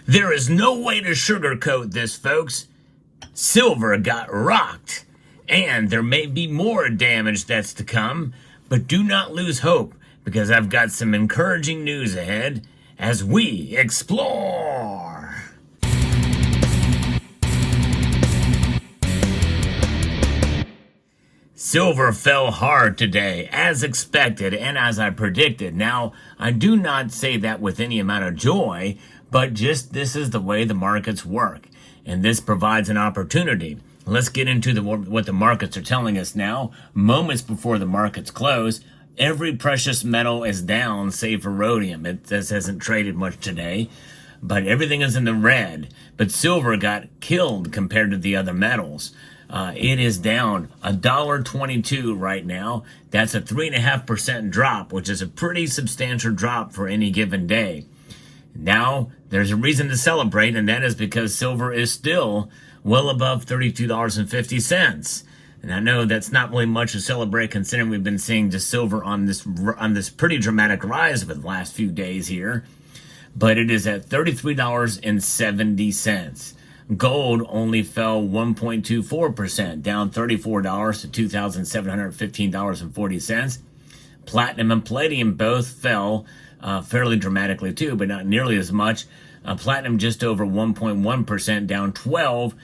There is no way to sugarcoat this, folks. Silver got rocked, and there may be more damage that's to come, but do not lose hope, because I've got some encouraging news ahead as we explore. Silver fell hard today, as expected and as I predicted. Now, I do not say that with any amount of joy, but just this is the way the markets work, and this provides an opportunity. Let's get into what the markets are telling us now. Moments before the markets close, every precious metal is down, save for rhodium. This hasn't traded much today, but everything is in the red. But silver got killed compared to the other metals. It is down $1.22 right now. That's a 3.5% drop, which is a pretty substantial drop for any given day. Now, there's a reason to celebrate, and that is because silver is still well above $32.50. And I know that's not really much to celebrate, considering we've been seeing just silver on this pretty dramatic rise for the last few days here. But it is at $33.70. Gold only fell 1.24%, down $34 to $2,715.40. Platinum and palladium both fell fairly dramatically too, but not nearly as much. Platinum just over 1.1%, down 12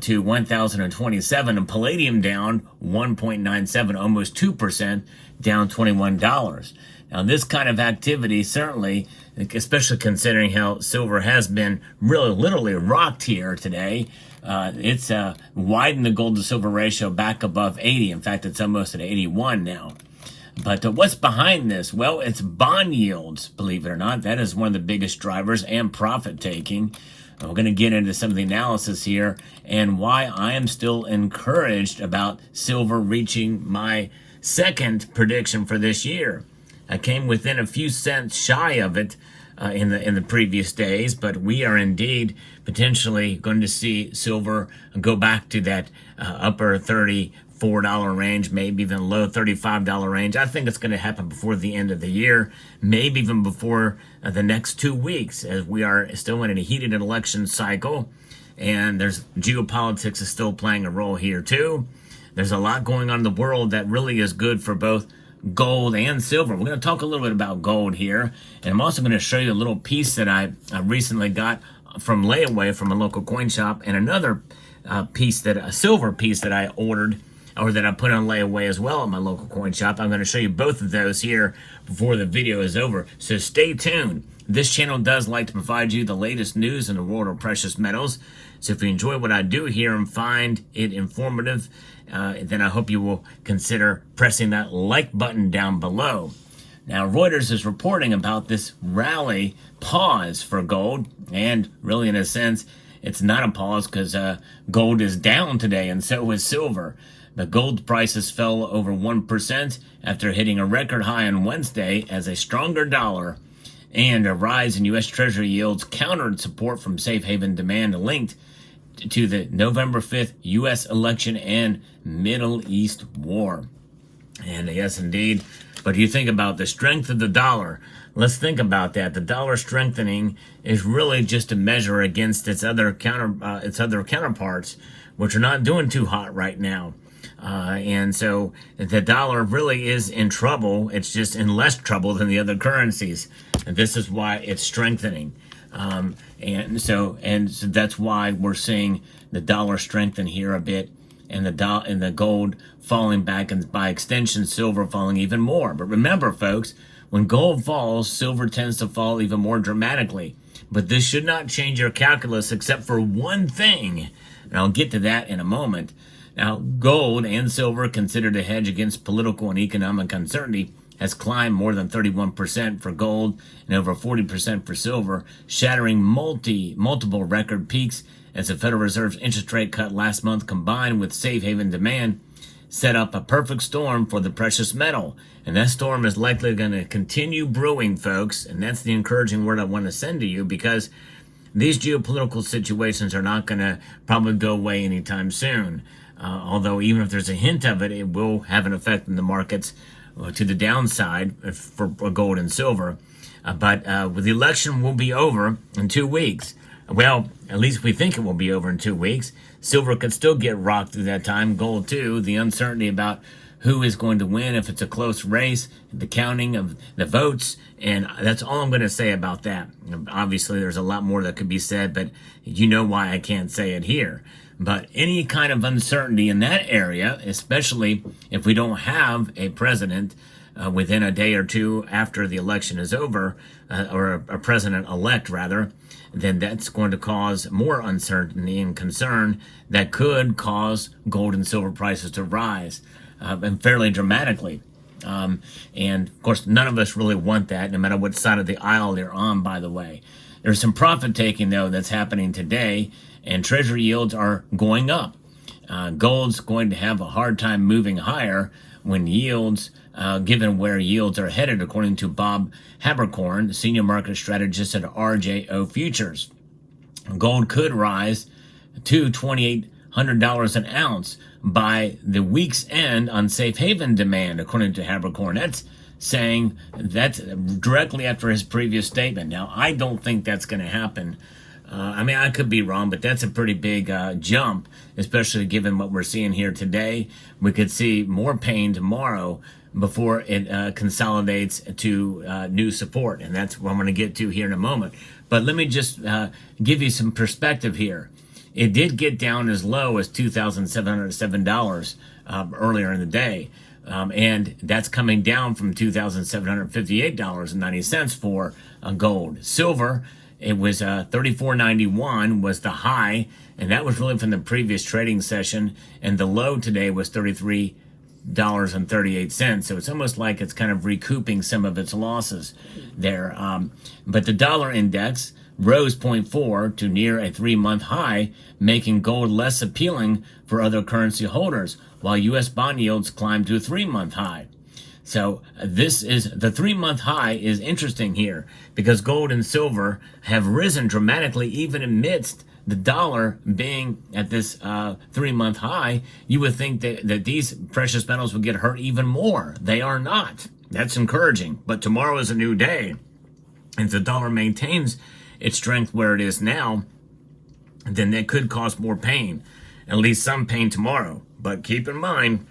to 1,027, and palladium down 1.97, almost 2%, down $21. Now, this kind of activity certainly, especially considering how silver has been really literally rocked here today, it's widened the gold to silver ratio back above 80. In fact, it's almost at 81 now. But what's behind this? Well, it's bond yields, believe it or not. That is one of the biggest drivers, and profit taking. We're going to get into some of the analysis here and why I am still encouraged about silver reaching my second prediction for this year. I came within a few cents shy of it in the previous days, but we are indeed potentially going to see silver go back to that upper $34 range, maybe even low $35 range. I think it's going to happen before the end of the year, maybe even before the next 2 weeks, as we are still in a heated election cycle, and there's geopolitics is still playing a role here too. There's a lot going on in the world that really is good for both gold and silver. We're going to talk a little bit about gold here, and I'm also going to show you a little piece that I recently got from layaway from a local coin shop, and another a silver piece that I ordered, or that I put on layaway as well at my local coin shop. I'm going to show you both of those here before the video is over, so stay tuned. This channel does like to provide you the latest news in the world of precious metals, so if you enjoy what I do here and find it informative, then I hope you will consider pressing that like button down below. Now, Reuters is reporting about this rally pause for gold, and really in a sense, it's not a pause because gold is down today and so is silver. The gold prices fell over 1% after hitting a record high on Wednesday as a stronger dollar and a rise in U.S. Treasury yields countered support from safe haven demand linked to the November 5th U.S. election and Middle East war. And yes, indeed. But you think about the strength of the dollar. Let's think about that. The dollar strengthening is really just a measure against its other counterparts, which are not doing too hot right now. And so the dollar really is in trouble. It's just in less trouble than the other currencies. And this is why it's strengthening. And so that's why we're seeing the dollar strengthen here a bit, and the gold falling back, and by extension, silver falling even more. But remember, folks, when gold falls, silver tends to fall even more dramatically. But this should not change your calculus except for one thing, and I'll get to that in a moment. Now, gold and silver, considered a hedge against political and economic uncertainty, has climbed more than 31% for gold and over 40% for silver, shattering multiple record peaks as the Federal Reserve's interest rate cut last month, combined with safe haven demand, set up a perfect storm for the precious metal. And that storm is likely going to continue brewing, folks, and that's the encouraging word I want to send to you, because these geopolitical situations are not going to probably go away anytime soon. Although even if there's a hint of it, it will have an effect in the markets to the downside for gold and silver. But the election will be over in 2 weeks. Well, at least we think it will be over in 2 weeks. Silver could still get rocked through that time. Gold too. The uncertainty about who is going to win, if it's a close race, the counting of the votes, and that's all I'm going to say about that. Obviously, there's a lot more that could be said, but you know why I can't say it here. But any kind of uncertainty in that area, especially if we don't have a president within a day or two after the election is over, or a president-elect rather, then that's going to cause more uncertainty and concern that could cause gold and silver prices to rise and fairly dramatically. And of course, none of us really want that, no matter what side of the aisle they're on, by the way. There's some profit taking, though, that's happening today, and treasury yields are going up. Gold's going to have a hard time moving higher when yields, given where yields are headed, according to Bob Habercorn, senior market strategist at RJO Futures. Gold could rise to $2,800 an ounce by the week's end on safe haven demand, according to Habercorn. That's saying that's directly after his previous statement. Now, I don't think that's going to happen. I mean, I could be wrong, but that's a pretty big jump, especially given what we're seeing here today. We could see more pain tomorrow before it consolidates to new support, and that's what I'm going to get to here in a moment. But let me just give you some perspective here. It did get down as low as $2,707 earlier in the day, and that's coming down from $2,758.90 for gold. Silver, it was $34.91 was the high, and that was really from the previous trading session, and the low today was $33.38. So it's almost like it's kind of recouping some of its losses there. But the dollar index rose 0.4 to near a 3-month high, making gold less appealing for other currency holders, while U.S. bond yields climbed to a 3-month high. So this is the 3-month high is interesting here because gold and silver have risen dramatically even amidst the dollar being at this 3-month high. You would think that these precious metals would get hurt even more. They are not. That's encouraging. But tomorrow is a new day. And if the dollar maintains its strength where it is now, then that could cause more pain, at least some pain tomorrow. But keep in mind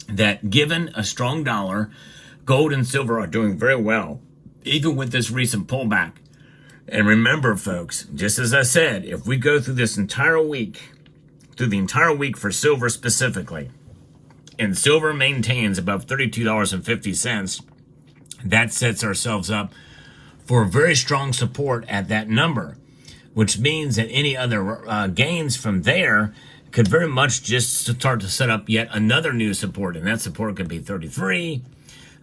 that given a strong dollar, gold and silver are doing very well, even with this recent pullback. And remember, folks, just as I said, if we go through this entire week, through the entire week for silver specifically, and silver maintains above $32.50, that sets ourselves up for very strong support at that number, which means that any other gains from there could very much just start to set up yet another new support, and that support could be 33,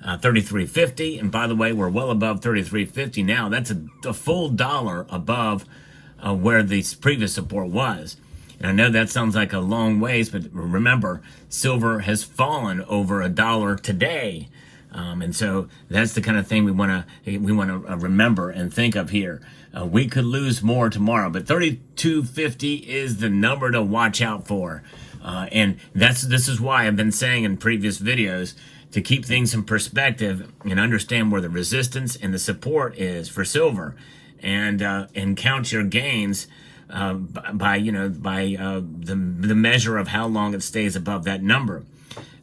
33.50, and by the way, we're well above 33.50 now. That's a full dollar above where the previous support was. And I know that sounds like a long ways, but remember, silver has fallen over $1 today. And so that's the kind of thing we want to remember and think of here. We could lose more tomorrow, but 32.50 is the number to watch out for. And this is why I've been saying in previous videos to keep things in perspective and understand where the resistance and the support is for silver, and count your gains by the measure of how long it stays above that number.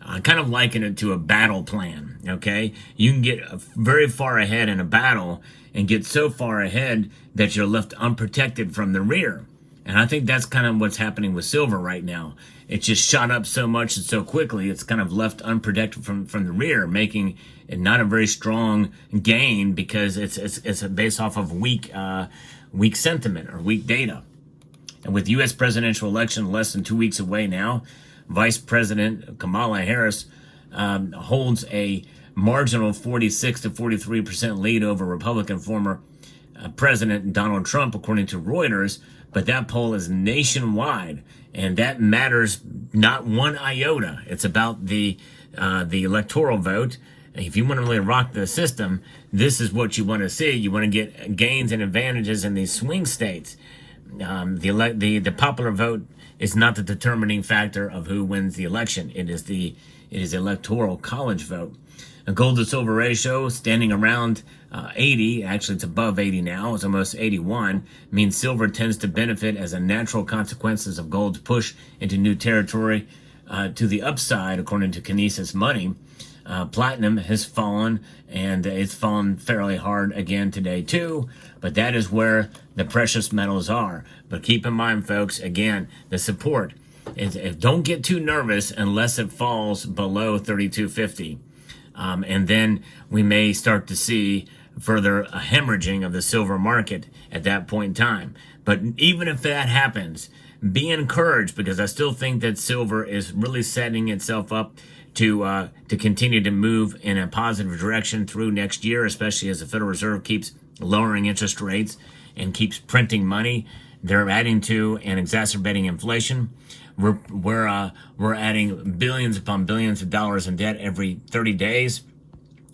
I kind of liken it to a battle plan, okay? You can get very far ahead in a battle and get so far ahead that you're left unprotected from the rear. And I think that's kind of what's happening with silver right now. It just shot up so much and so quickly, it's kind of left unprotected from the rear, making it not a very strong gain because it's based off of weak sentiment or weak data. And with U.S. presidential election less than 2 weeks away now, Vice President Kamala Harris holds a marginal 46 to 43% lead over Republican former President Donald Trump, according to Reuters. But that poll is nationwide, and that matters not one iota. It's about the electoral vote. If you want to really rock the system, this is what you want to see. You want to get gains and advantages in these swing states. The popular vote is not the determining factor of who wins the election. It is the electoral college vote. A gold to silver ratio standing around 80, actually it's above 80 now, it's almost 81, means silver tends to benefit as a natural consequences of gold's push into new territory to the upside, according to Kinesis Money. Platinum has fallen, and it's fallen fairly hard again today too, but that is where the precious metals are. But keep in mind, folks, again, the support is, don't get too nervous unless it falls below 3250. And then we may start to see further hemorrhaging of the silver market at that point in time. But even if that happens, be encouraged, because I still think that silver is really setting itself up to continue to move in a positive direction through next year, especially as the Federal Reserve keeps lowering interest rates and keeps printing money. They're adding to and exacerbating inflation. We're adding billions upon billions of dollars in debt every 30 days.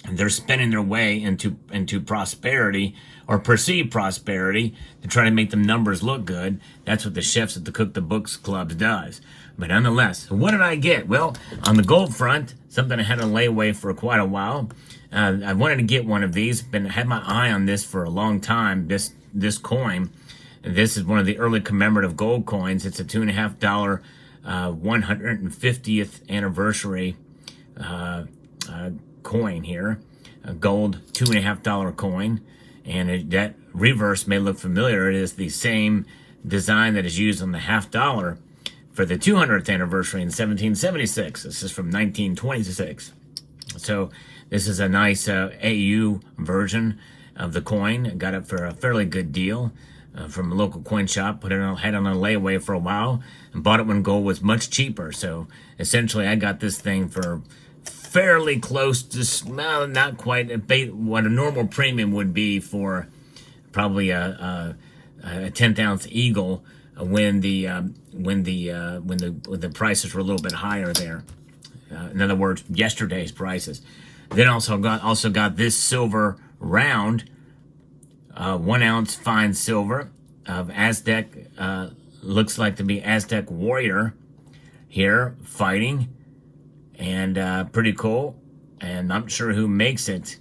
And they're spending their way into prosperity, or perceived prosperity, to try to make the numbers look good. That's what the chefs at the Cook the Books Clubs does. But nonetheless, what did I get? Well, on the gold front, something I had on layaway for quite a while. I wanted to get one of these. Had my eye on this for a long time. This coin. This is one of the early commemorative gold coins. It's a $2.50 150th anniversary coin here. A gold $2.50 coin. And that reverse may look familiar. It is the same design that is used on the $50 for the 200th anniversary in 1776. This is from 1926. So this is a nice AU version of the coin. I got it for a fairly good deal from a local coin shop. Had it on a layaway for a while and bought it when gold was much cheaper. So essentially I got this thing for fairly close to, well, not quite what a normal premium would be for probably a 10th ounce eagle when the prices were a little bit higher there. In other words, yesterday's prices. Then also got this silver round, 1 ounce fine silver of Aztec. Looks like to be Aztec warrior here fighting, and pretty cool. And I'm not sure who makes it.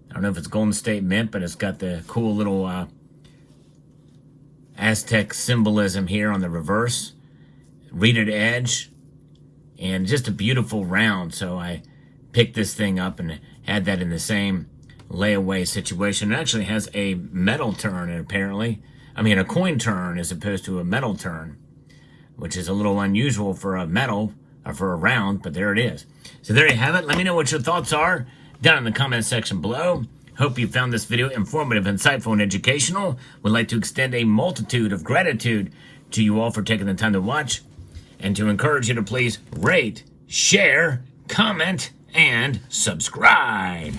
I don't know if it's Golden State Mint, but it's got the cool little Aztec symbolism here on the reverse, reeded edge, and just a beautiful round. So I picked this thing up and had that in the same layaway situation. It actually has a metal turn, apparently. I mean, a coin turn as opposed to a metal turn, which is a little unusual for a metal or for a round, but there it is. So there you have it. Let me know what your thoughts are down in the comment section below. Hope you found this video informative, insightful, and educational. Would like to extend a multitude of gratitude to you all for taking the time to watch, and to encourage you to please rate, share, comment, and subscribe.